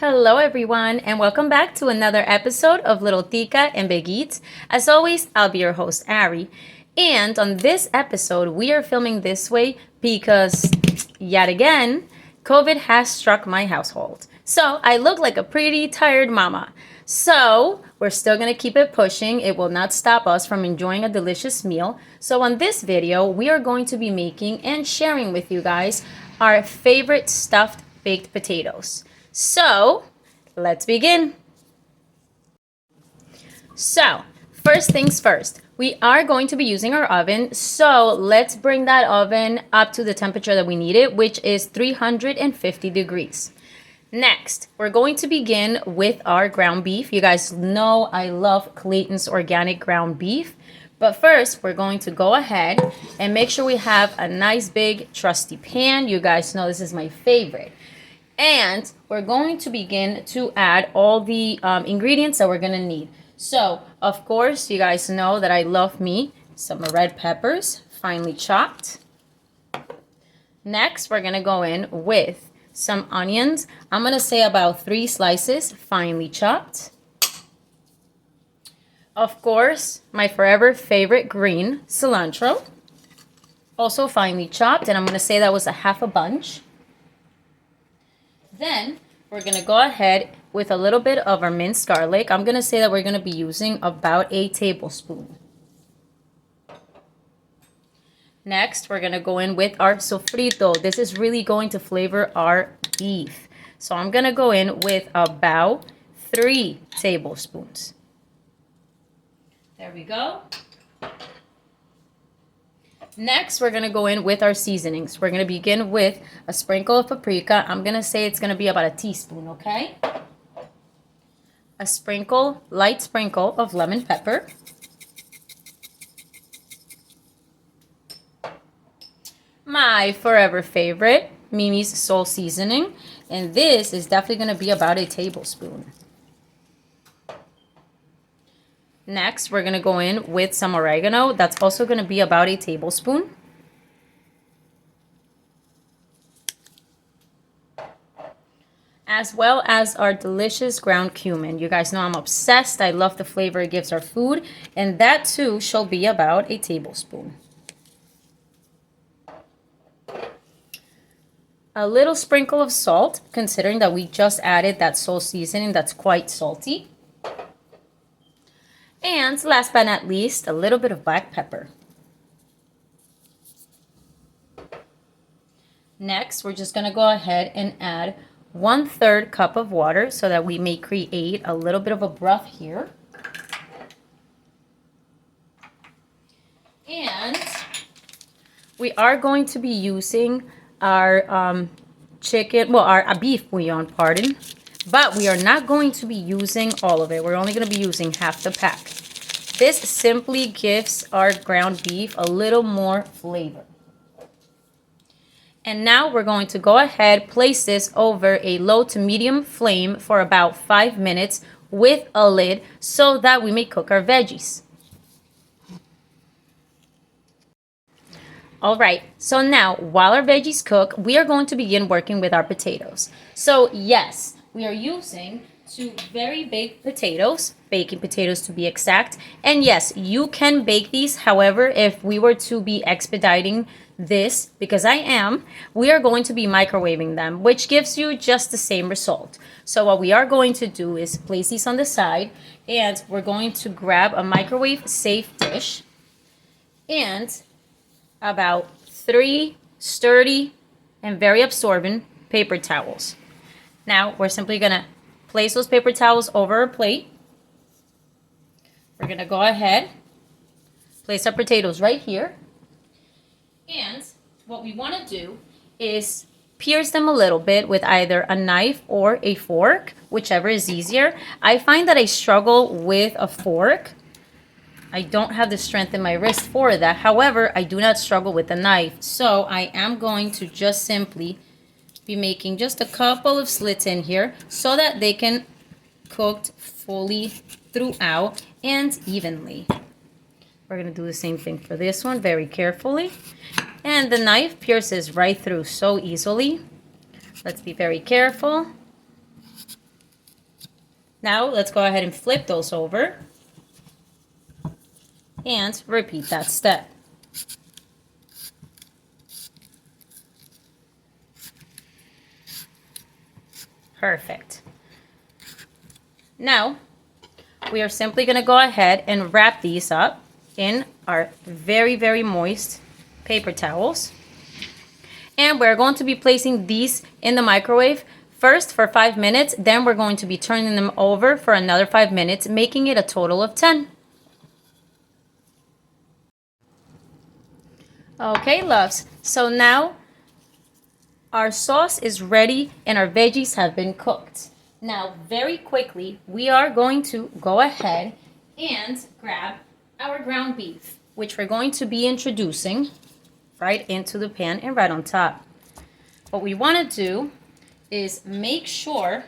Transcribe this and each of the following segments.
Hello, everyone, and welcome back to another episode of Little Tica and Veggies. As always, I'll be your host, Ari. And on this episode, we are filming this way because, yet again, COVID has struck my household. So I look like a pretty tired mama. So we're still going to keep it pushing. It will not stop us from enjoying a delicious meal. So on this video, we are going to be making and sharing with you guys our favorite stuffed baked potatoes. So, let's begin. So, first things first, we are going to be using our oven. So, let's bring that oven up to the temperature that we need it, which is 350 degrees. Next, we're going to begin with our ground beef. You guys know I love Clayton's organic ground beef. But first, we're going to go ahead and make sure we have a nice big trusty pan. You guys know this is my favorite. And we're going to begin to add all the ingredients that we're going to need. So, of course, you guys know that I love me some red peppers, finely chopped. Next, we're going to go in with some onions. I'm going to say about 3 slices, finely chopped. Of course, my forever favorite green cilantro, also finely chopped. And I'm going to say that was a half a bunch. Then we're going to go ahead with a little bit of our minced garlic. I'm going to say that we're going to be using about a tablespoon. Next, we're going to go in with our sofrito. This is really going to flavor our beef. So I'm going to go in with about 3 tablespoons. There we go. Next, we're going to go in with our seasonings. We're going to begin with a sprinkle of paprika. I'm going to say it's going to be about a teaspoon, okay? A sprinkle, light sprinkle of lemon pepper. My forever favorite, Mimi's Soul Seasoning. And this is definitely going to be about a tablespoon. Next, we're going to go in with some oregano. That's also going to be about a tablespoon. As well as our delicious ground cumin. You guys know I'm obsessed. I love the flavor it gives our food. And that too shall be about a tablespoon. A little sprinkle of salt, considering that we just added that soul seasoning that's quite salty. And last but not least, a little bit of black pepper. Next, we're just going to go ahead and add 1/3 cup of water so that we may create a little bit of a broth here. And we are going to be using our our beef bouillon, pardon. But we are not going to be using all of it. We're only going to be using half the pack. This simply gives our ground beef a little more flavor. And now we're going to go ahead, place this over a low to medium flame for about 5 minutes with a lid so that we may cook our veggies. All right, so now while our veggies cook, we are going to begin working with our potatoes. So yes, we are using 2 very baked potatoes, baking potatoes to be exact. And yes, you can bake these. However, if we were to be expediting this, because I am, we are going to be microwaving them, which gives you just the same result. So what we are going to do is place these on the side, and we're going to grab a microwave safe dish and about 3 sturdy and very absorbent paper towels. Now, we're simply going to place those paper towels over a plate. We're going to go ahead, place our potatoes right here. And what we want to do is pierce them a little bit with either a knife or a fork, whichever is easier. I find that I struggle with a fork. I don't have the strength in my wrist for that. However, I do not struggle with a knife. So I am going to just simply be making just a couple of slits in here so that they can cook fully throughout and evenly. We're going to do the same thing for this one very carefully. And the knife pierces right through so easily. Let's be very careful. Now let's go ahead and flip those over and repeat that step. Perfect. Now, we are simply going to go ahead and wrap these up in our very, very moist paper towels. And we're going to be placing these in the microwave first for 5 minutes. Then we're going to be turning them over for another 5 minutes, making it a total of 10. Okay, loves. So now our sauce is ready and our veggies have been cooked. Now, very quickly, we are going to go ahead and grab our ground beef, which we're going to be introducing right into the pan and right on top. What we want to do is make sure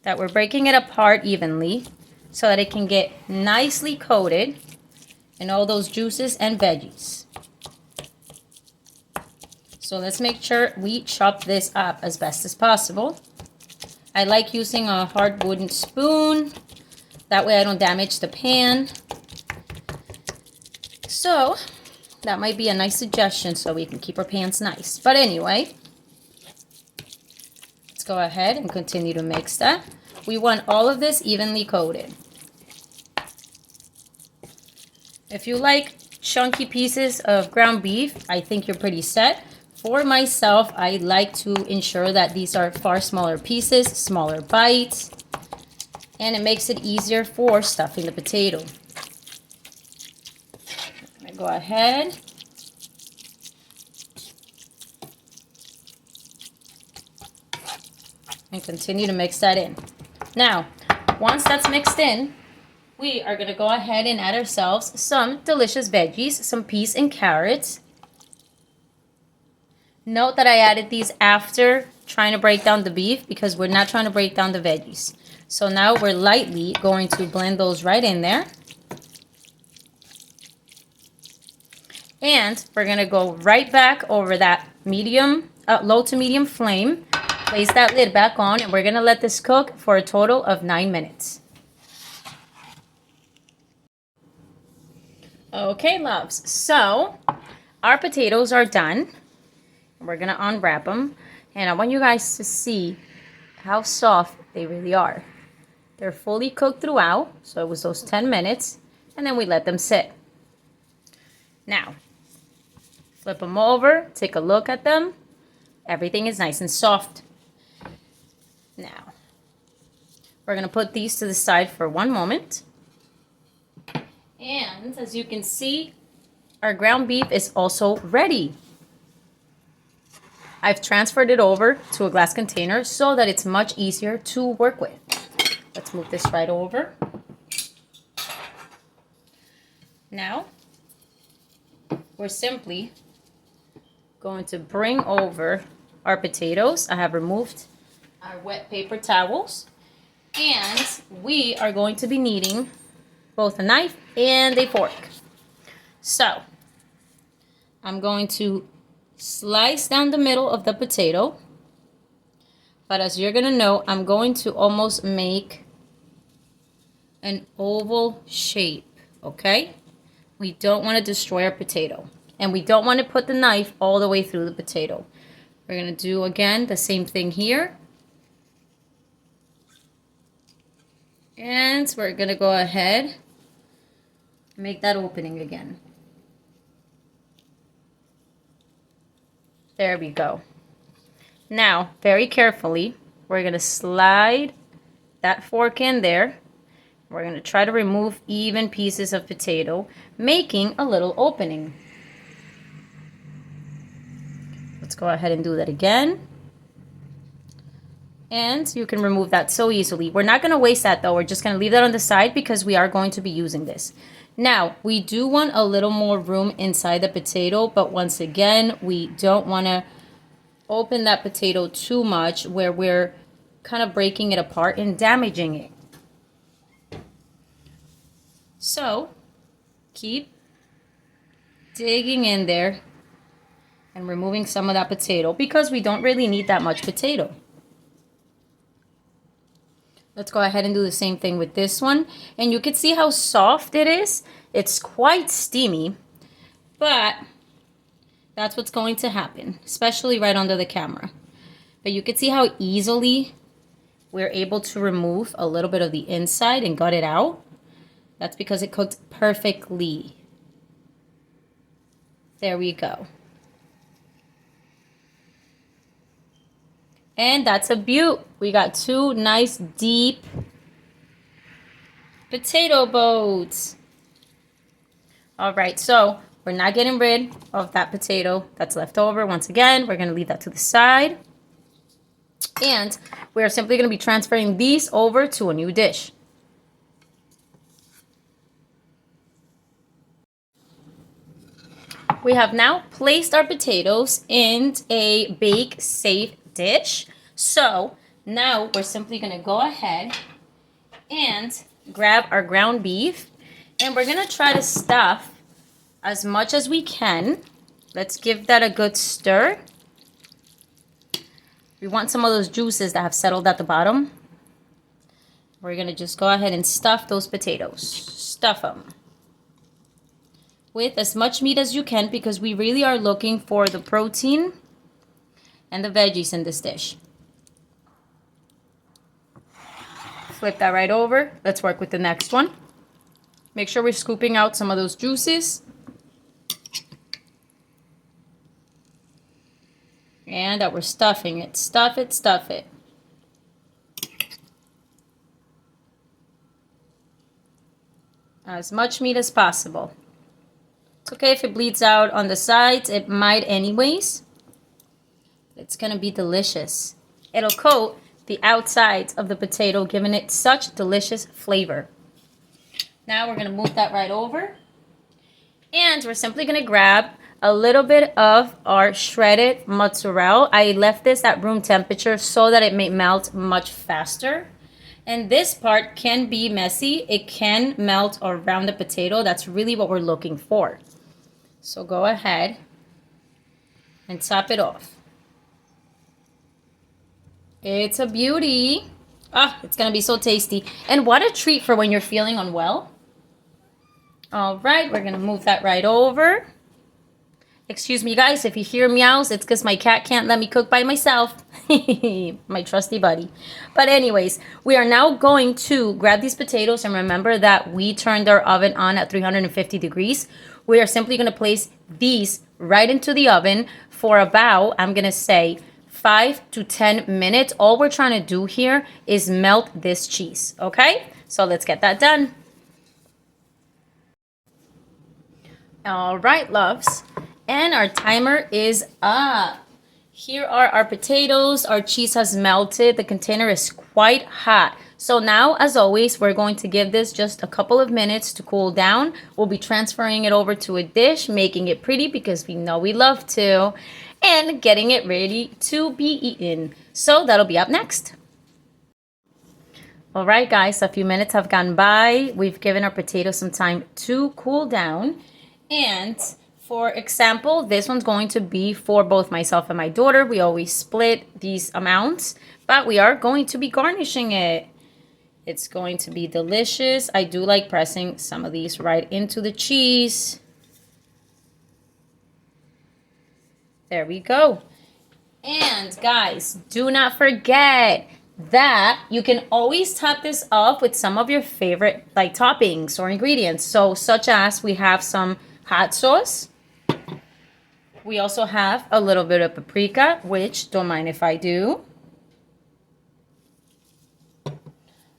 that we're breaking it apart evenly so that it can get nicely coated in all those juices and veggies. So let's make sure we chop this up as best as possible. I like using a hard wooden spoon. That way I don't damage the pan. So that might be a nice suggestion so we can keep our pans nice. But anyway, let's go ahead and continue to mix that. We want all of this evenly coated. If you like chunky pieces of ground beef, I think you're pretty set. For myself, I like to ensure that these are far smaller pieces, smaller bites, and it makes it easier for stuffing the potato. I'm gonna go ahead and continue to mix that in. Now, once that's mixed in, we are going to go ahead and add ourselves some delicious veggies, some peas and carrots. Note that I added these after trying to break down the beef because we're not trying to break down the veggies. So now we're lightly going to blend those right in there. And we're going to go right back over that low to medium flame. Place that lid back on and we're going to let this cook for a total of 9 minutes. Okay, loves, so our potatoes are done. We're gonna unwrap them, and I want you guys to see how soft they really are. They're fully cooked throughout, so it was those 10 minutes, and then we let them sit. Now, flip them over, take a look at them. Everything is nice and soft. Now, we're gonna put these to the side for 1 moment. And as you can see, our ground beef is also ready. I've transferred it over to a glass container so that it's much easier to work with. Let's move this right over. Now, we're simply going to bring over our potatoes. I have removed our wet paper towels. And we are going to be needing both a knife and a fork. So, I'm going to slice down the middle of the potato. But as you're going to know, I'm going to almost make an oval shape, okay? We don't want to destroy our potato. And we don't want to put the knife all the way through the potato. We're going to do, again, the same thing here. And we're going to go ahead make that opening again. There we go. Now, very carefully, we're going to slide that fork in there. We're going to try to remove even pieces of potato, making a little opening. Let's go ahead and do that again. And you can remove that so easily. We're not going to waste that though. We're just going to leave that on the side because we are going to be using this. Now, we do want a little more room inside the potato, but once again, we don't want to open that potato too much where we're kind of breaking it apart and damaging it. So, keep digging in there and removing some of that potato because we don't really need that much potato. Let's go ahead and do the same thing with this one. And you can see how soft it is. It's quite steamy, but that's what's going to happen, especially right under the camera. But you can see how easily we're able to remove a little bit of the inside and gut it out. That's because it cooked perfectly. There we go. And that's a beaut. We got two nice deep potato boats. All right, so we're not getting rid of that potato that's left over. Once again, we're gonna leave that to the side. And we're simply gonna be transferring these over to a new dish. We have now placed our potatoes in a bake-safe dish. So now we're simply gonna go ahead and grab our ground beef, and we're gonna try to stuff as much as we can. Let's give that a good stir. We want some of those juices that have settled at the bottom. We're gonna just go ahead and stuff those potatoes. Stuff them with as much meat as you can, because we really are looking for the protein and the veggies in this dish. Flip that right over. Let's work with the next one. Make sure we're scooping out some of those juices. And that we're stuffing it. Stuff it, stuff it. As much meat as possible. It's okay if it bleeds out on the sides. It might anyways. It's gonna be delicious. It'll coat the outsides of the potato, giving it such delicious flavor. Now we're gonna move that right over. And we're simply gonna grab a little bit of our shredded mozzarella. I left this at room temperature so that it may melt much faster. And this part can be messy. It can melt around the potato. That's really what we're looking for. So go ahead and top it off. It's a beauty. Ah, it's gonna be so tasty. And what a treat for when you're feeling unwell. All right, we're gonna move that right over. Excuse me, guys, if you hear meows, it's because my cat can't let me cook by myself. My trusty buddy. But anyways, we are now going to grab these potatoes, and remember that we turned our oven on at 350 degrees. We are simply going to place these right into the oven for about, I'm going to say, 5 to 10 minutes. All we're trying to do here is melt this cheese, okay? So let's get that done. All right, loves. And our timer is up. Here are our potatoes. Our cheese has melted. The container is quite hot. So now, as always, we're going to give this just a couple of minutes to cool down. We'll be transferring it over to a dish, making it pretty because we know we love to, and getting it ready to be eaten. So that'll be up next. All right, guys, a few minutes have gone by. We've given our potatoes some time to cool down. And for example, this one's going to be for both myself and my daughter. We always split these amounts, but we are going to be garnishing it. It's going to be delicious. I do like pressing some of these right into the cheese. There we go. And guys, do not forget that you can always top this off with some of your favorite toppings or ingredients. So such as we have some hot sauce. We also have a little bit of paprika, which don't mind if I do.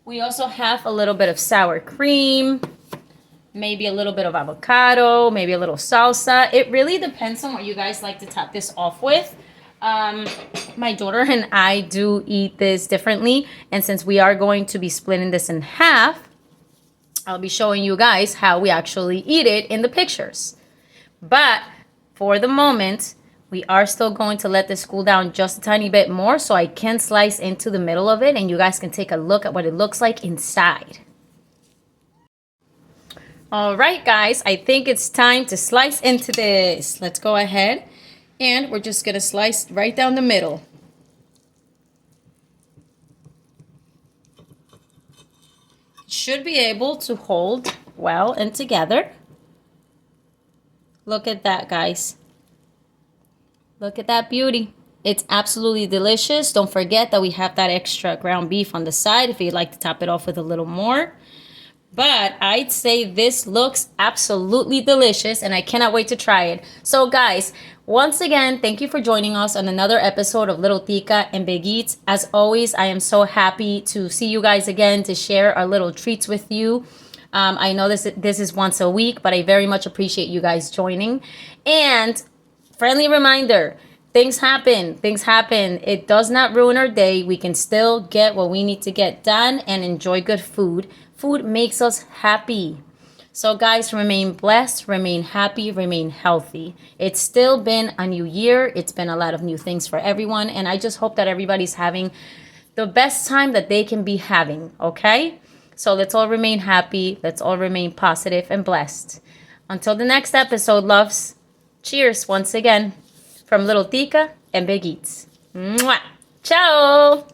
We also have a little bit of sour cream, maybe a little bit of avocado, maybe a little salsa. It really depends on what you guys like to top this off with. My daughter and I do eat this differently. And since we are going to be splitting this in half, I'll be showing you guys how we actually eat it in the pictures. But for the moment, we are still going to let this cool down just a tiny bit more so I can slice into the middle of it and you guys can take a look at what it looks like inside. All right, guys, I think it's time to slice into this. Let's go ahead and we're just going to slice right down the middle. should be able to hold well and together. Look at that, guys. Look at that beauty. It's absolutely delicious. Don't forget that we have that extra ground beef on the side if you'd like to top it off with a little more. But I'd say this looks absolutely delicious and I cannot wait to try it. So guys, once again, thank you for joining us on another episode of Little Tica and Veggies. As always, I am so happy to see you guys again, to share our little treats with you. I know this is once a week, but I very much appreciate you guys joining. And friendly reminder, things happen. Things happen. It does not ruin our day. We can still get what we need to get done and enjoy good food. Food makes us happy. So guys, remain blessed, remain happy, remain healthy. It's still been a new year. It's been a lot of new things for everyone. And I just hope that everybody's having the best time that they can be having, okay? So let's all remain happy. Let's all remain positive and blessed. Until the next episode, loves. Cheers once again from Little Tica and Big Eats. Mwah! Ciao!